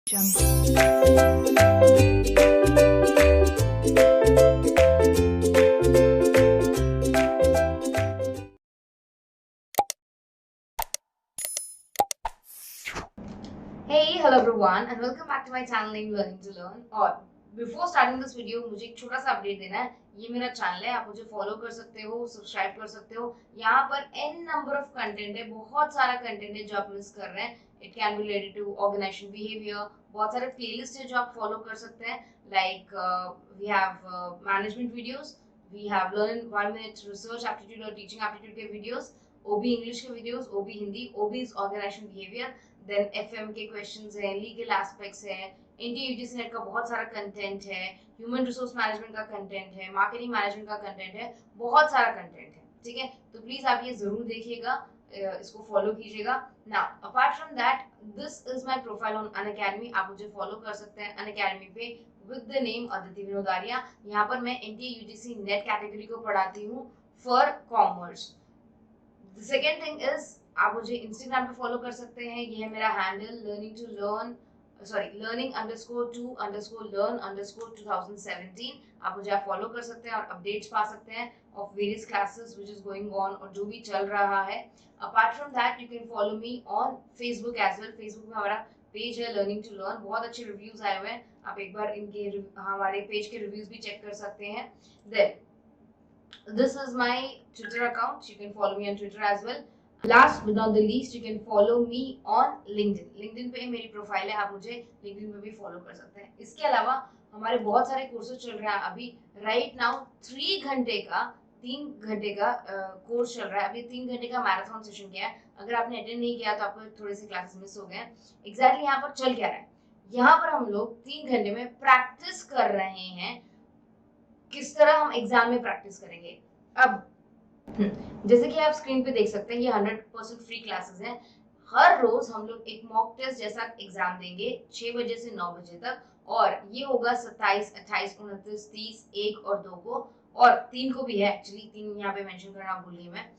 Hey, hello everyone and welcome back to my channel named Learning to Learn। और before starting this video मुझे एक छोटा सा update देना है। ये मेरा चैनल है, आप मुझे फॉलो कर सकते हो, सब्सक्राइब कर सकते हो। यहाँ पर n नंबर ऑफ कंटेंट है, बहुत सारा कंटेंट है जो आप मिस कर रहे हैं। It can be related to organisation behaviour, बहुत सारे प्लेलिस्ट है जो आप फॉलो कर सकते हैं। Like we have management videos, we have learn in 1 minute research aptitude और टीचिंग एप्टीट्यूड के वीडियोस, ओबी इंग्लिश के videos, OB Hindi, OB is organisation behaviour, then FM के क्वेश्चंस हैं, लीगल एस्पेक्ट्स हैं, एनटीए यूजीसी नेट का बहुत सारा content है, ह्यूमन रिसोर्स मैनेजमेंट का कंटेंट है, मार्केटिंग मैनेजमेंट का कंटेंट है, बहुत सारा कंटेंट है। ठीक है, तो प्लीज आप ये जरूर देखिएगा, इसको फॉलो कीजिएगा। Now apart from that, this is my profile on Unacademy. आप मुझे फॉलो कर सकते हैं अनअकैडमी पे विद द नेम अदिति विनोदारिया। यहाँ पर मैं एनटीए यूजीसी नेट कैटेगरी को पढ़ाती हूँ for commerce. The second thing is, आप मुझे इंस्टाग्राम पे फॉलो कर सकते हैं। ये है मेरा हैंडल learning_to_learn_2017। आप मुझे फॉलो कर सकते हैं और अपडेट्स पा सकते हैं of various classes which is going on, और जो भी चल रहा है। Apart from that you can follow me on Facebook as well. Facebook में हमारा पेज है लर्निंग टू लर्न, बहुत अच्छे रिव्यूज आए हुए हैं। आप एक बार इनके हमारे पेज के रिव्यूज भी चेक कर सकते हैं। Then this is my Twitter account, you can follow me on Twitter as well. Last but not the least, you can follow me on LinkedIn। LinkedIn पे मेरी प्रोफाइल है, आप मुझे LinkedIn पे भी फॉलो कर सकते हैं। इसके अलावा हमारे बहुत सारे कोर्सेज चल रहे हैं अभी। राइट नाउ 3 घंटे का कोर्स चल रहा है। अभी 3 घंटे का मैराथन सेशन किया है। अगर आपने अटेंड नहीं किया तो आपको थोड़े से क्लासेस मिस हो गए हैं। एग्जैक्टली यहाँ पर चल क्या रहा है, यहाँ पर हम लोग 3 घंटे में प्रैक्टिस कर रहे हैं, किस तरह हम एग्जाम में प्रैक्टिस करेंगे। अब जैसे कि आप स्क्रीन पे देख सकते हैं, ये 100% फ्री क्लासेस हैं। हर रोज हम लोग एक मॉक टेस्ट जैसा एग्जाम देंगे 6 बजे से 9 बजे तक, और ये होगा 27, 28, 29, 30, 1 और 2 को, और 3 को भी है। एक्चुअली 3 यहाँ पे मेंशन करना भूल गई मैं।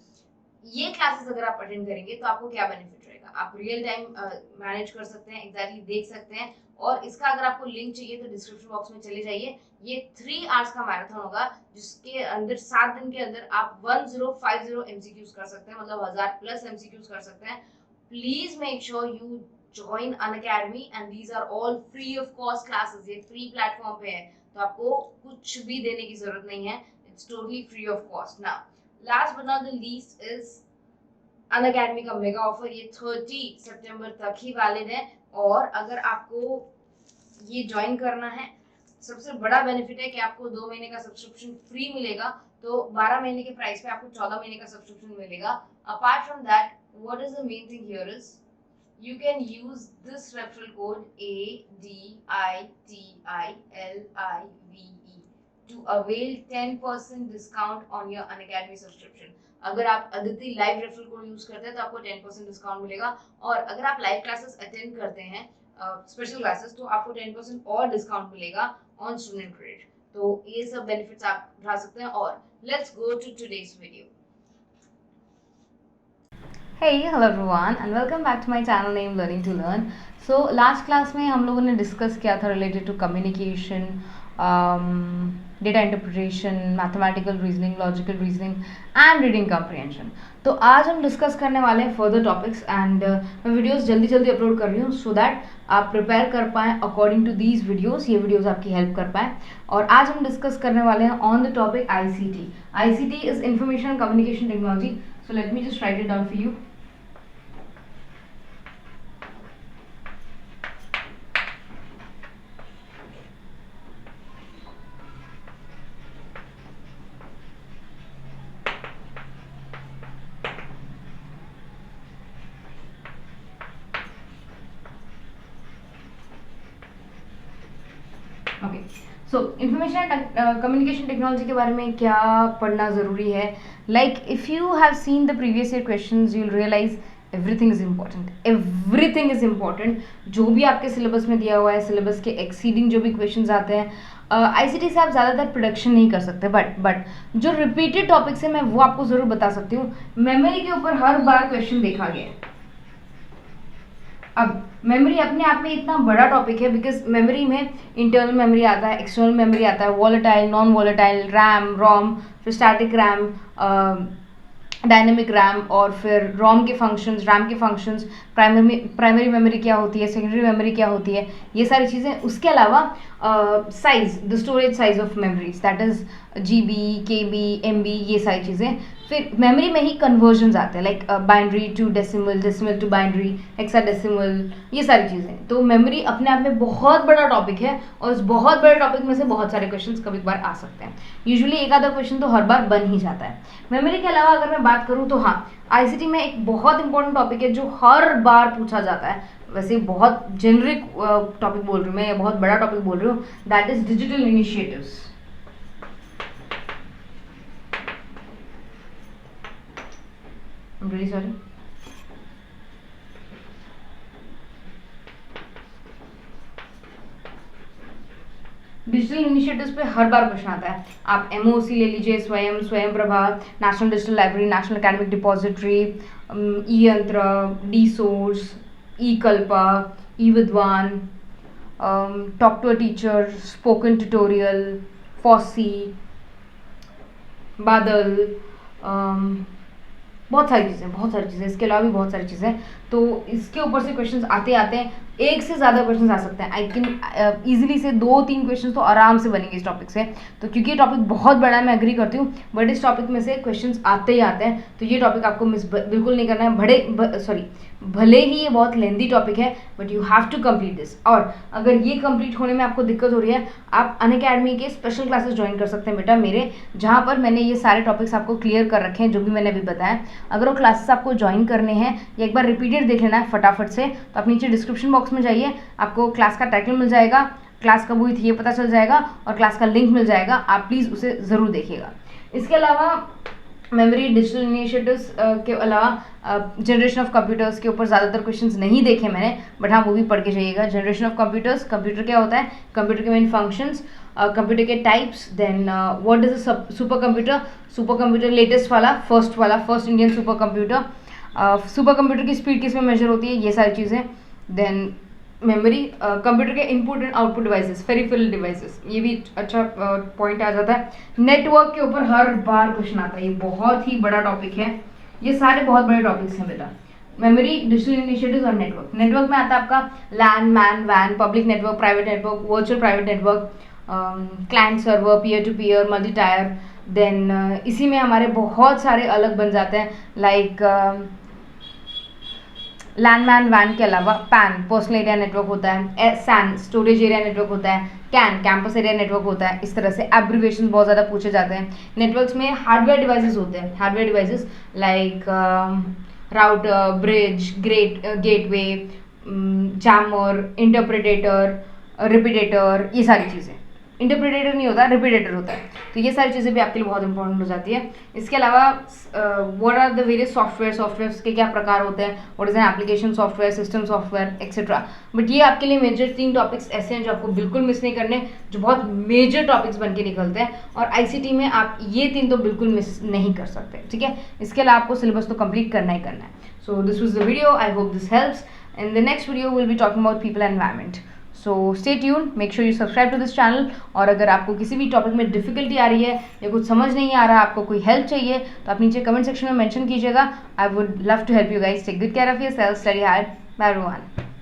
ये क्लासेस अगर आप अटेंड करेंगे तो आपको क्या बेनिफिट रहेगा, आप रियल टाइम मैनेज कर सकते हैं, एग्जैक्टली देख सकते हैं। और इसका अगर आपको लिंक चाहिए तो डिस्क्रिप्शन बॉक्स में चले जाइए। ये 3 आवर्स का मैराथन होगा, जिसके अंदर 7 दिन के अंदर आप 1050 एमसीक्यूज कर सकते हैं, मतलब 1000+ एमसीक्यूज कर सकते हैं। Please make sure you join Unacademy and these are all free of cost classes. ये फ्री प्लेटफॉर्म पे है, तो आपको कुछ भी देने की जरूरत नहीं है। It's totally free of cost. Now last but not the least is Unacademy का मेगा ऑफर। ये 30 सितंबर तक ही वैलिड है, और अगर आपको ये ज्वाइन करना है, सबसे बड़ा बेनिफिट है कि आपको 2 महीने का सब्सक्रिप्शन फ्री मिलेगा। तो 12 महीने के प्राइस पे आपको 14 महीने का सब्सक्रिप्शन मिलेगा। Apart from that, what is the main thing here is you can use this referral code ADITILIVE to avail 10% discount on your Unacademy subscription। अगर आप Aditi live referral code use करते हैं तो आपको 10% डिस्काउंट मिलेगा, और अगर आप लाइव क्लासेस अटेंड करते हैं, स्पेशल क्लासेस, तो आपको 10% और डिस्काउंट मिलेगा ऑन स्टूडेंट क्रेडिट। तो ये सब बेनिफिट्स आप उठा सकते हैं। और let's go to today's video. Hey, hello everyone and welcome back to my channel named Learning to Learn। So last class में हम लोगों ने डिस्कस किया था related to communication, data interpretation, mathematical reasoning, logical reasoning and reading comprehension। तो आज हम discuss करने वाले हैं further topics and मैं वीडियोस जल्दी जल्दी अपलोड कर रही हूँ so that आप प्रिपेयर कर पाएँ according to these videos। ये वीडियोस आपकी हेल्प कर पाएँ। और आज हम डिस्कस करने वाले हैं on the topic ICT। ICT is Information and Communication Technology। So let me just write it down for you। Okay, so information and communication technology के बारे में क्या पढ़ना ज़रूरी है। Like if you have seen the previous year questions, you will realise everything is important. Everything is important. जो भी आपके सिलेबस में दिया हुआ है, सिलेबस के एक्सीडिंग जो भी क्वेश्चंस आते हैं, आईसीटी से आप ज़्यादातर प्रोडक्शन नहीं कर सकते, बट जो रिपीटेड टॉपिक्स है मैं वो आपको ज़रूर बता सकती हूँ। मेमोरी के ऊपर हर बार क्वेश्चन देखा गया है, अब मेमोरी अपने आप में इतना बड़ा टॉपिक है बिकॉज मेमोरी में इंटरनल मेमोरी आता है, एक्सटर्नल मेमोरी आता है, वॉलेटाइल, नॉन वॉलेटाइल, रैम, रोम, फिर स्टैटिक रैम, डायनेमिक रैम, और फिर रोम के फंक्शंस, रैम के फंक्शंस, प्राइमरी मेमोरी क्या होती है, सेकेंडरी मेमोरी क्या होती है, ये सारी चीज़ें। उसके अलावा size, the storage size of memories, that is GB, KB, MB, ये सारी चीज़ें। फिर मेमोरी में ही कन्वर्जन्स आते हैं, like binary to decimal, decimal to binary, hexadecimal, ये सारी चीज़ें। तो मेमोरी अपने आप में बहुत बड़ा टॉपिक है और इस बहुत बड़े टॉपिक में से बहुत सारे क्वेश्चंस कभी बार आ सकते हैं। यूजुअली एक आधा क्वेश्चन तो हर बार बन ही जाता है। मेमोरी के अलावा अगर मैं बात करूँ तो हाँ, ICT में एक बहुत इंपॉर्टेंट टॉपिक है जो हर बार पूछा जाता है, वैसे बहुत जेनरिक टॉपिक बोल रही हूँ मैं, बहुत बड़ा टॉपिक बोल रही हूँ, that is digital initiatives. I'm really sorry. Digital initiatives पे हर बार क्वेश्चन आता है। आप MOOC ले लीजिए, Swayam Prabha, national digital library, national academic depository, eYantra, D source, eKalpa, eVidwan, talk to a teacher, spoken tutorial, FOSSEE, Baadal, बहुत सारी चीज़ें, इसके अलावा भी बहुत सारी चीज़ें। तो इसके ऊपर से क्वेश्चंस आते आते हैं, एक से ज़्यादा क्वेश्चंस आ सकते हैं। आई कैन ईजिली से 2-3 क्वेश्चंस तो आराम से बनेंगे इस टॉपिक से। तो क्योंकि ये टॉपिक बहुत बड़ा है, मैं एग्री करती हूँ, बट इस टॉपिक में से क्वेश्चंस आते ही आते हैं, तो ये टॉपिक आपको मिस बिल्कुल नहीं करना है। भले ही ये बहुत लेंदी टॉपिक है, but you have to complete this. और अगर ये कंप्लीट होने में आपको दिक्कत हो रही है, आप अनअकैडमी के स्पेशल क्लासेस ज्वाइन कर सकते हैं बेटा मेरे, जहाँ पर मैंने ये सारे टॉपिक्स आपको क्लियर कर रखे हैं, जो भी मैंने अभी बताया। अगर वो क्लासेस आपको ज्वाइन करने हैं या एक बार रिपीटेड देख लेना है फटाफट से, तो आप नीचे डिस्क्रिप्शन बॉक्स में जाइए, आपको क्लास का टाइटल मिल जाएगा, क्लास कब हुई थी ये पता चल जाएगा, और क्लास का लिंक मिल जाएगा। आप प्लीज़ उसे ज़रूर देखिएगा। इसके अलावा मेमोरी, डिजिटल इनिशिएटिव्स के अलावा जनरेशन ऑफ कंप्यूटर्स के ऊपर ज़्यादातर क्वेश्चंस नहीं देखे मैंने, बट हाँ वो भी पढ़ के जाइएगा। जनरेशन ऑफ कंप्यूटर्स, कंप्यूटर क्या होता है, कंप्यूटर के मेन फंक्शंस, कंप्यूटर के types, then what is a super computer, latest वाला, फर्स्ट इंडियन सुपर कंप्यूटर की स्पीड किस में मेजर होती है, ये सारी चीज़ें। देन मेमोरी, कंप्यूटर के input and output devices, peripheral devices, ये भी अच्छा पॉइंट आ जाता है। नेटवर्क के ऊपर हर बार क्वेश्चन आता है, ये बहुत ही बड़ा टॉपिक है। ये सारे बहुत बड़े टॉपिक्स हैं बेटा, मेमोरी, डिजिटल इनिशिएटिव्स और नेटवर्क में आता है आपका लैन, मैन, वैन, public network, private network, virtual private network, client server, peer to peer, multi tier. Then इसी में हमारे बहुत सारे अलग बन जाते हैं, लाइक लैन, मैन, वैन के अलावा पैन, पर्सनल एरिया नेटवर्क होता है, सैन, स्टोरेज एरिया नेटवर्क होता है, कैन, कैंपस एरिया नेटवर्क होता है। इस तरह से एब्रिविएशन बहुत ज़्यादा पूछे जाते हैं। नेटवर्क्स में हार्डवेयर डिवाइसेस होते हैं, hardware devices like router, bridge, gateway, jammer, interpreter, repeater, ये सारी चीज़ें। इंटरप्रेटेटर नहीं होता, रिपीटेटर होता है। तो ये सारी चीज़ें भी आपके लिए बहुत इंपॉर्टेंट हो जाती है। इसके अलावा what are the various softwares के क्या प्रकार होते हैं, what is an application software, system software, etcetera. But ये आपके लिए मेजर 3 टॉपिक्स ऐसे हैं जो आपको बिल्कुल मिस नहीं करने, जो बहुत मेजर टॉपिक्स बन के निकलते हैं, और ICT में आप ये 3 तो बिल्कुल मिस नहीं कर सकते, ठीक है। इसके अलावा आपको सिलेबस तो कंप्लीट करना ही करना है। So this was the video, I hope this helps. In the next video we'll be talking about people and environment. So stay tuned, make sure you subscribe to this channel। और अगर आपको किसी भी topic में difficulty आ रही है या कुछ समझ नहीं आ रहा, आपको कोई हेल्प चाहिए, तो आप नीचे कमेंट सेक्शन में मेंशन कीजिएगा। I would love to help you guys. Take good care of yourself, study hard, bye everyone.